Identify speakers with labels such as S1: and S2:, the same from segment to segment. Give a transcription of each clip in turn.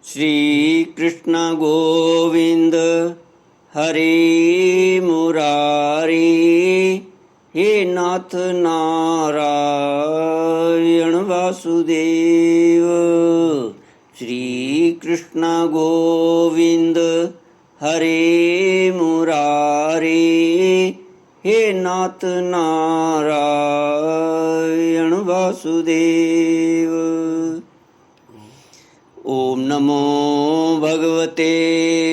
S1: श्री कृष्ण गोविंद हरे मुरारी, हे नाथ नारायण वासुदेव। श्री कृष्ण गोविंद हरे मुरारी, हे नाथ नारायण वासुदेव। ओम नमो भगवते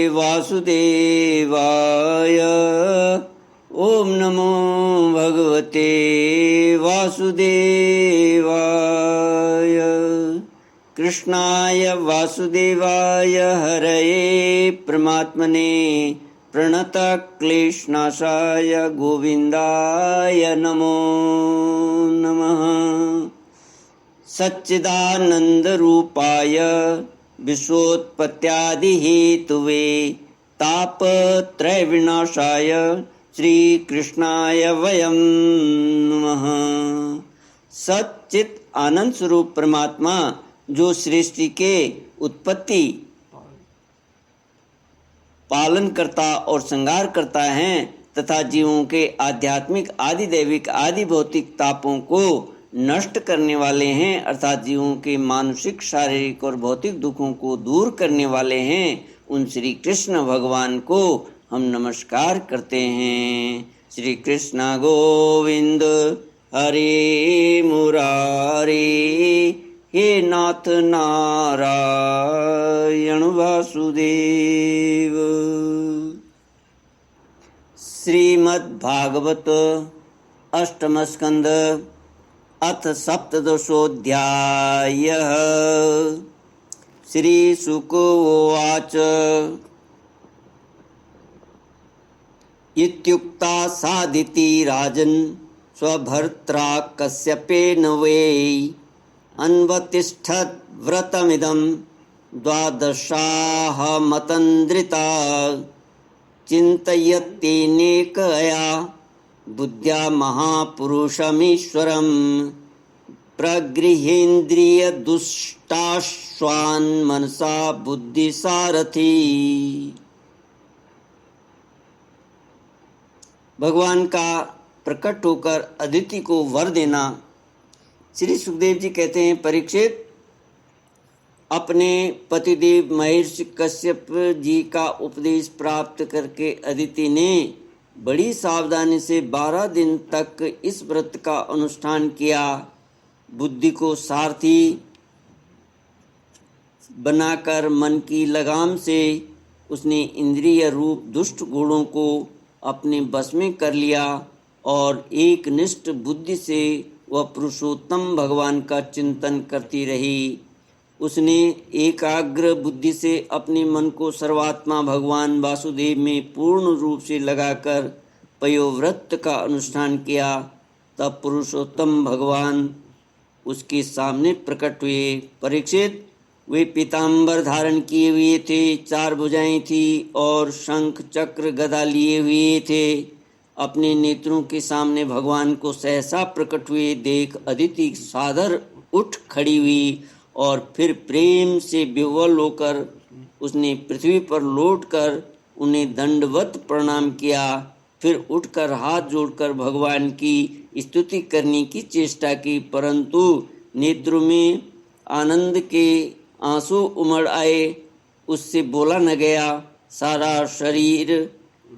S1: वासुदेवाय। ओम नमो भगवते वासुदेवाय। कृष्णाय वासुदेवाय हरये परमात्मने प्रणतक्लेशनाशाय गोविन्दाय नमो नमः। सच्चिदानन्दरूपाय विश्वोत्पत्त्यादिहेतुवे तापत्रयविनाशाय श्रीकृष्णाय वयं नमः। सच्चित आनंद स्वरूप परमात्मा जो सृष्टि के उत्पत्ति, पालन करता और संहार करता है तथा जीवों के आध्यात्मिक आदि दैविक आदि भौतिक तापों को नष्ट करने वाले हैं, अर्थात जीवों के मानसिक शारीरिक और भौतिक दुखों को दूर करने वाले हैं, उन श्री कृष्ण भगवान को हम नमस्कार करते हैं। श्री कृष्ण गोविंद हरे मुरारी, हे नाथ नारायण वासुदेव। श्रीमद्भागवत अष्टम स्कंद अथ सप्तदशोऽध्यायः। श्रीशुक उवाच इत्युक्ता सादिति राजन् स्वभर्त्रा कश्यपेन वै अन्वतिष्ठद् व्रतमिदं द्वादशाहमतन्द्रिता चिन्तयत्यनेकया बुद्ध्या महापुरुषमीश्वरं प्रगृहेन्द्रियदुष्टाश्वान् मनसा बुद्धिसारथी। भगवान का प्रकट होकर अदिति को वर देना। श्री सुखदेव जी कहते हैं, परीक्षित, अपने पतिदेव महर्षि कश्यप जी का उपदेश प्राप्त करके अदिति ने बड़ी सावधानी से 12 दिन तक इस व्रत का अनुष्ठान किया। बुद्धि को सारथी बनाकर मन की लगाम से उसने इंद्रिय रूप दुष्ट गुणों को अपने बस में कर लिया और एक निष्ठ बुद्धि से वह पुरुषोत्तम भगवान का चिंतन करती रही। उसने एकाग्र बुद्धि से अपने मन को सर्वात्मा भगवान वासुदेव में पूर्ण रूप से लगाकर पयोव्रत का अनुष्ठान किया। तब पुरुषोत्तम भगवान उसके सामने प्रकट हुए। परीक्षित, वे पीताम्बर धारण किए हुए थे, 4 भुजाएं थी और शंख चक्र गदा लिए हुए थे। अपने नेत्रों के सामने भगवान को सहसा प्रकट हुए देख अदिति सादर उठ खड़ी हुई और फिर प्रेम से विह्वल होकर उसने पृथ्वी पर लौटकर उन्हें दंडवत प्रणाम किया। फिर उठकर हाथ जोड़कर भगवान की स्तुति करने की चेष्टा की, परंतु नेत्रों में आनंद के आंसू उमड़ आए। उससे बोला न गया। सारा शरीर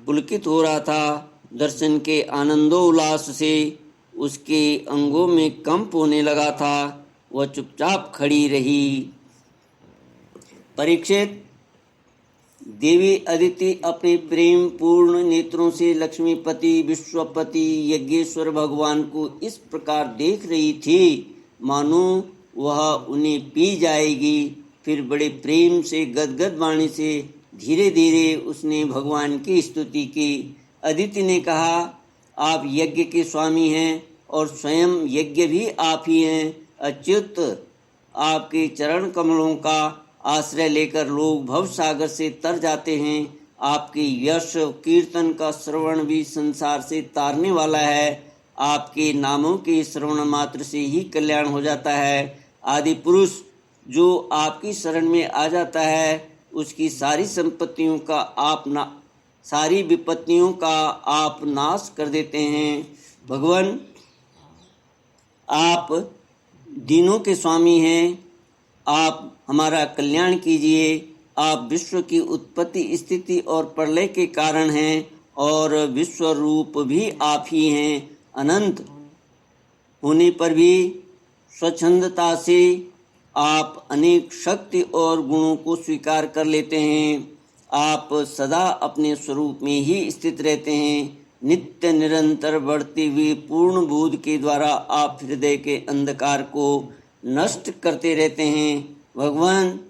S1: पुलकित हो रहा था। दर्शन के आनंदोल्लास से उसके अंगों में कंप होने लगा था। वह चुपचाप खड़ी रही। परीक्षित, देवी अदिति अपने प्रेम पूर्ण नेत्रों से लक्ष्मीपति विश्वपति यज्ञेश्वर भगवान को इस प्रकार देख रही थी मानो वह उन्हें पी जाएगी। फिर बड़े प्रेम से गदगद वाणी से धीरे धीरे उसने भगवान की स्तुति की। अदिति ने कहा, आप यज्ञ के स्वामी हैं और स्वयं यज्ञ भी आप ही हैं। अच्युत, आपके चरण कमलों का आश्रय लेकर लोग भव सागर से तर जाते हैं। आपके यश कीर्तन का श्रवण भी संसार से तारने वाला है। आपके नामों के श्रवण मात्र से ही कल्याण हो जाता है। आदि पुरुष जो आपकी शरण में आ जाता है उसकी सारी संपत्तियों का सारी विपत्तियों का आप नाश कर देते हैं। भगवान, आप दीनों के स्वामी हैं, आप हमारा कल्याण कीजिए। आप विश्व की उत्पत्ति, स्थिति और प्रलय के कारण हैं और विश्व रूप भी आप ही हैं। अनंत होने पर भी स्वच्छंदता से आप अनेक शक्ति और गुणों को स्वीकार कर लेते हैं। आप सदा अपने स्वरूप में ही स्थित रहते हैं। नित्य निरंतर बढ़ती हुई पूर्ण बोध के द्वारा आप हृदय के अंधकार को नष्ट करते रहते हैं। भगवान,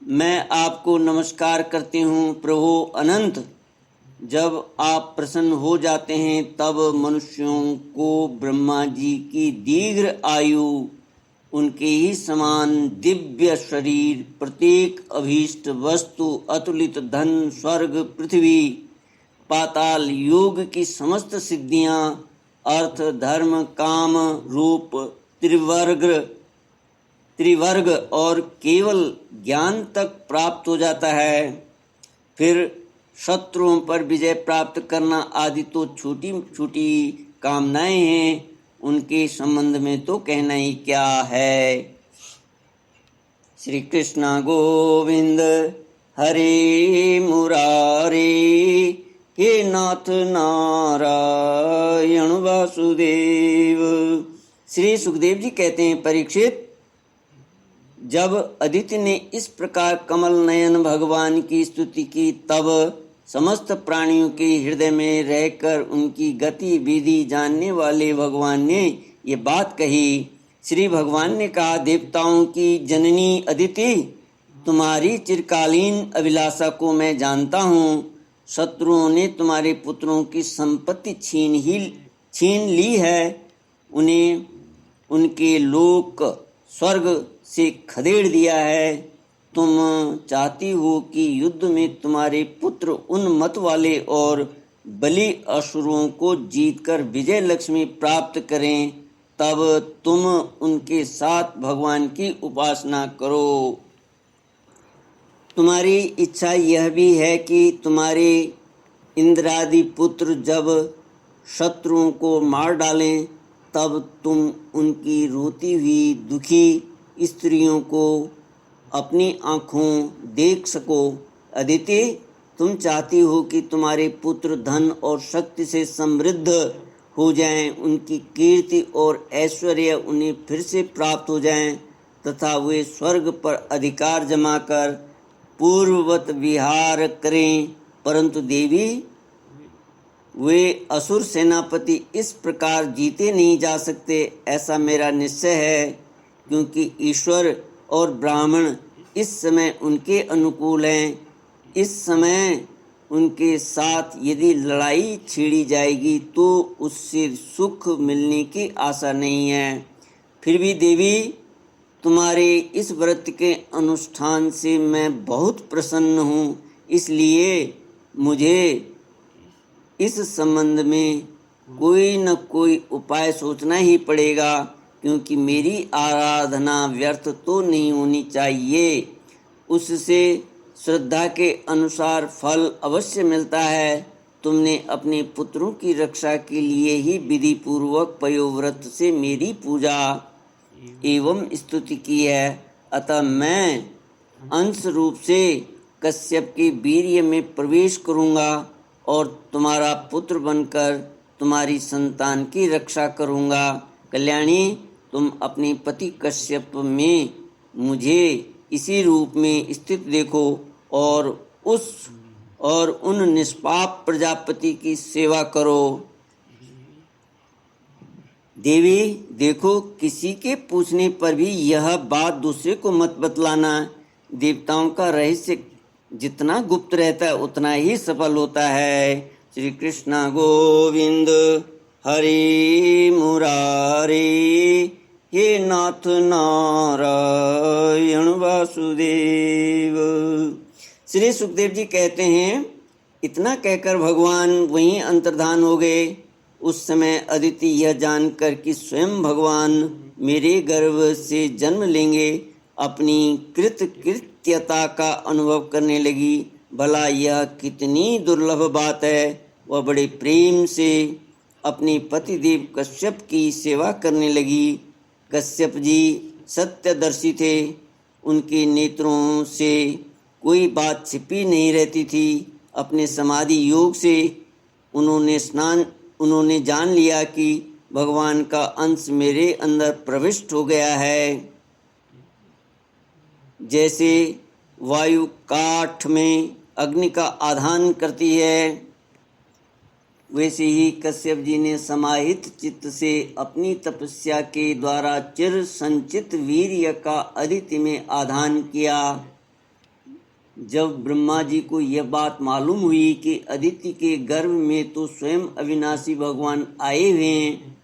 S1: मैं आपको नमस्कार करती हूँ। प्रभु अनंत, जब आप प्रसन्न हो जाते हैं तब मनुष्यों को ब्रह्मा जी की दीर्घ आयु, उनके ही समान दिव्य शरीर, प्रत्येक अभीष्ट वस्तु, अतुलित धन, स्वर्ग, पृथ्वी, पाताल, योग की समस्त सिद्धियां, अर्थ, धर्म, काम, रूप, त्रिवर्ग और केवल ज्ञान तक प्राप्त हो जाता है। फिर शत्रुओं पर विजय प्राप्त करना आदि तो छोटी छोटी कामनाएं हैं, उनके संबंध में तो कहना ही क्या है। श्री कृष्ण गोविंद हरे मुरारे, हे नाथ नारायण वासुदेव। श्री सुखदेव जी कहते हैं, परीक्षित, जब अदिति ने इस प्रकार कमल नयन भगवान की स्तुति की तब समस्त प्राणियों के हृदय में रहकर उनकी गति विधि जानने वाले भगवान ने ये बात कही। श्री भगवान ने कहा, देवताओं की जननी अदिति, तुम्हारी चिरकालीन अभिलाषा को मैं जानता हूँ। शत्रुओं ने तुम्हारे पुत्रों की संपत्ति छीन ली है, उन्हें उनके लोक स्वर्ग से खदेड़ दिया है। तुम चाहती हो कि युद्ध में तुम्हारे पुत्र उन मत वाले और बलि असुरों को जीतकर विजय लक्ष्मी प्राप्त करें, तब तुम उनके साथ भगवान की उपासना करो। तुम्हारी इच्छा यह भी है कि तुम्हारे इंद्रादि पुत्र जब शत्रुओं को मार डालें तब तुम उनकी रोती हुई दुखी स्त्रियों को अपनी आँखों देख सको। अदिति, तुम चाहती हो कि तुम्हारे पुत्र धन और शक्ति से समृद्ध हो जाएं, उनकी कीर्ति और ऐश्वर्य उन्हें फिर से प्राप्त हो जाएं तथा वे स्वर्ग पर अधिकार जमाकर पूर्ववत विहार करें। परंतु देवी, वे असुर सेनापति इस प्रकार जीते नहीं जा सकते, ऐसा मेरा निश्चय है, क्योंकि ईश्वर और ब्राह्मण इस समय उनके अनुकूल हैं। इस समय उनके साथ यदि लड़ाई छिड़ी जाएगी तो उससे सुख मिलने की आशा नहीं है। फिर भी देवी, तुम्हारे इस व्रत के अनुष्ठान से मैं बहुत प्रसन्न हूँ, इसलिए मुझे इस संबंध में कोई न कोई उपाय सोचना ही पड़ेगा, क्योंकि मेरी आराधना व्यर्थ तो नहीं होनी चाहिए। उससे श्रद्धा के अनुसार फल अवश्य मिलता है। तुमने अपने पुत्रों की रक्षा के लिए ही विधि पूर्वक पयोव्रत से मेरी पूजा एवं स्तुति की है, अतः मैं अंश रूप से कश्यप के वीर्य में प्रवेश करूँगा और तुम्हारा पुत्र बनकर तुम्हारी संतान की रक्षा करूँगा। कल्याणी, तुम अपने पति कश्यप में मुझे इसी रूप में स्थित देखो और उन निष्पाप प्रजापति की सेवा करो। देवी, देखो, किसी के पूछने पर भी यह बात दूसरे को मत बतलाना। देवताओं का रहस्य जितना गुप्त रहता है उतना ही सफल होता है। श्री कृष्ण गोविंद हरे मुरारे, हे नाथ नारायण वासुदेव। श्री सुखदेव जी कहते हैं, इतना कहकर भगवान वहीं अंतर्धान हो गए। उस समय अदिति यह जानकर कि स्वयं भगवान मेरे गर्भ से जन्म लेंगे, अपनी कृतकृत्यता का अनुभव करने लगी। भला यह कितनी दुर्लभ बात है। वह बड़े प्रेम से अपने पतिदेव कश्यप की सेवा करने लगी। कश्यप जी सत्यदर्शी थे। उनके नेत्रों से कोई बात छिपी नहीं रहती थी। अपने समाधि योग से उन्होंने जान लिया कि भगवान का अंश मेरे अंदर प्रविष्ट हो गया है। जैसे वायु काठ में अग्नि का आधान करती है, वैसे ही कश्यप जी ने समाहित चित्त से अपनी तपस्या के द्वारा चिर संचित वीर्य का अदिति में आधान किया। जब ब्रह्मा जी को यह बात मालूम हुई कि अदिति के गर्भ में तो स्वयं अविनाशी भगवान आए हुए हैं,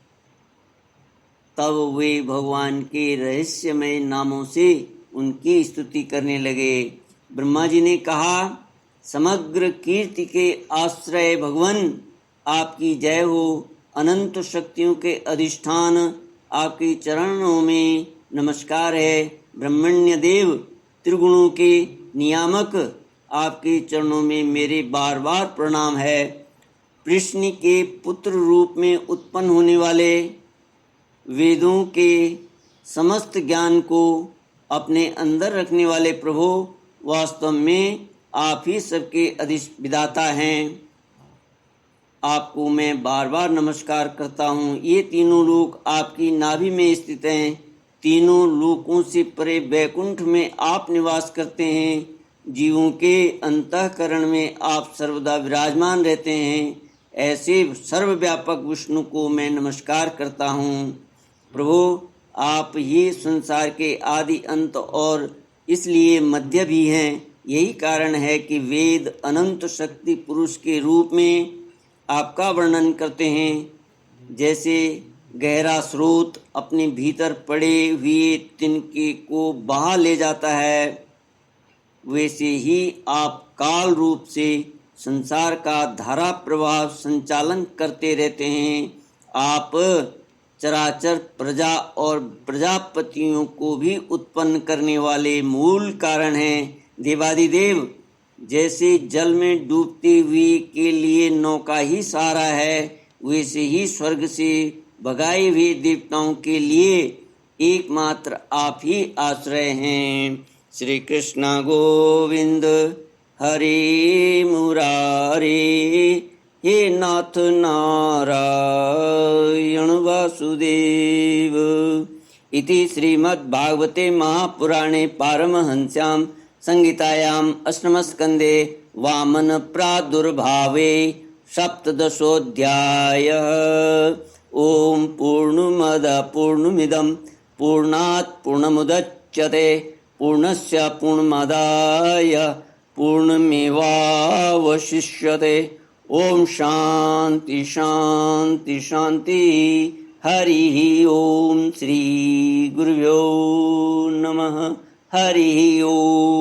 S1: तब वे भगवान के रहस्यमय नामों से उनकी स्तुति करने लगे। ब्रह्मा जी ने कहा, समग्र कीर्ति के आश्रय भगवान आपकी जय हो। अनंत शक्तियों के अधिष्ठान आपके चरणों में नमस्कार है। ब्रह्मण्य देव त्रिगुणों के नियामक आपके चरणों में मेरे बार बार प्रणाम है। कृष्ण के पुत्र रूप में उत्पन्न होने वाले, वेदों के समस्त ज्ञान को अपने अंदर रखने वाले प्रभु, वास्तव में आप ही सबके अधिविदाता हैं। आपको मैं बार बार नमस्कार करता हूँ। ये तीनों लोक आपकी नाभि में स्थित हैं। तीनों लोकों से परे वैकुंठ में आप निवास करते हैं। जीवों के अंतःकरण में आप सर्वदा विराजमान रहते हैं। ऐसे सर्वव्यापक विष्णु को मैं नमस्कार करता हूँ। प्रभु, आप ही संसार के आदि अंत और इसलिए मध्य भी हैं। यही कारण है कि वेद अनंत शक्ति पुरुष के रूप में आपका वर्णन करते हैं। जैसे गहरा स्रोत अपने भीतर पड़े हुए तिनके को बहा ले जाता है, वैसे ही आप काल रूप से संसार का धारा प्रवाह संचालन करते रहते हैं। आप चराचर प्रजा और प्रजापतियों को भी उत्पन्न करने वाले मूल कारण हैं। देवादिदेव, जैसे जल में डूबते हुए के लिए नौका ही सहारा है, वैसे ही स्वर्ग से भगाए हुए देवताओं के लिए एकमात्र आप ही आश्रय हैं। श्री कृष्ण गोविंद हरे मुरारे, हे नाथ नारायण वासुदेव। इति श्रीमद्भागवते महापुराणे पारमहंस्यां संहितायाम् अष्टमस्कन्धे वामन प्रादुर्भावे सप्तदशोऽध्यायः। ओम पूर्णमद पूर्णमिदं पूर्णात् पूर्णमुदच्यते पूर्णस्य पूर्णमादाय पूर्णमेवावशिष्यते। ओम शांति शांति शांति। हरि ओम। श्री गुरुभ्यो नमः। हरि ओम।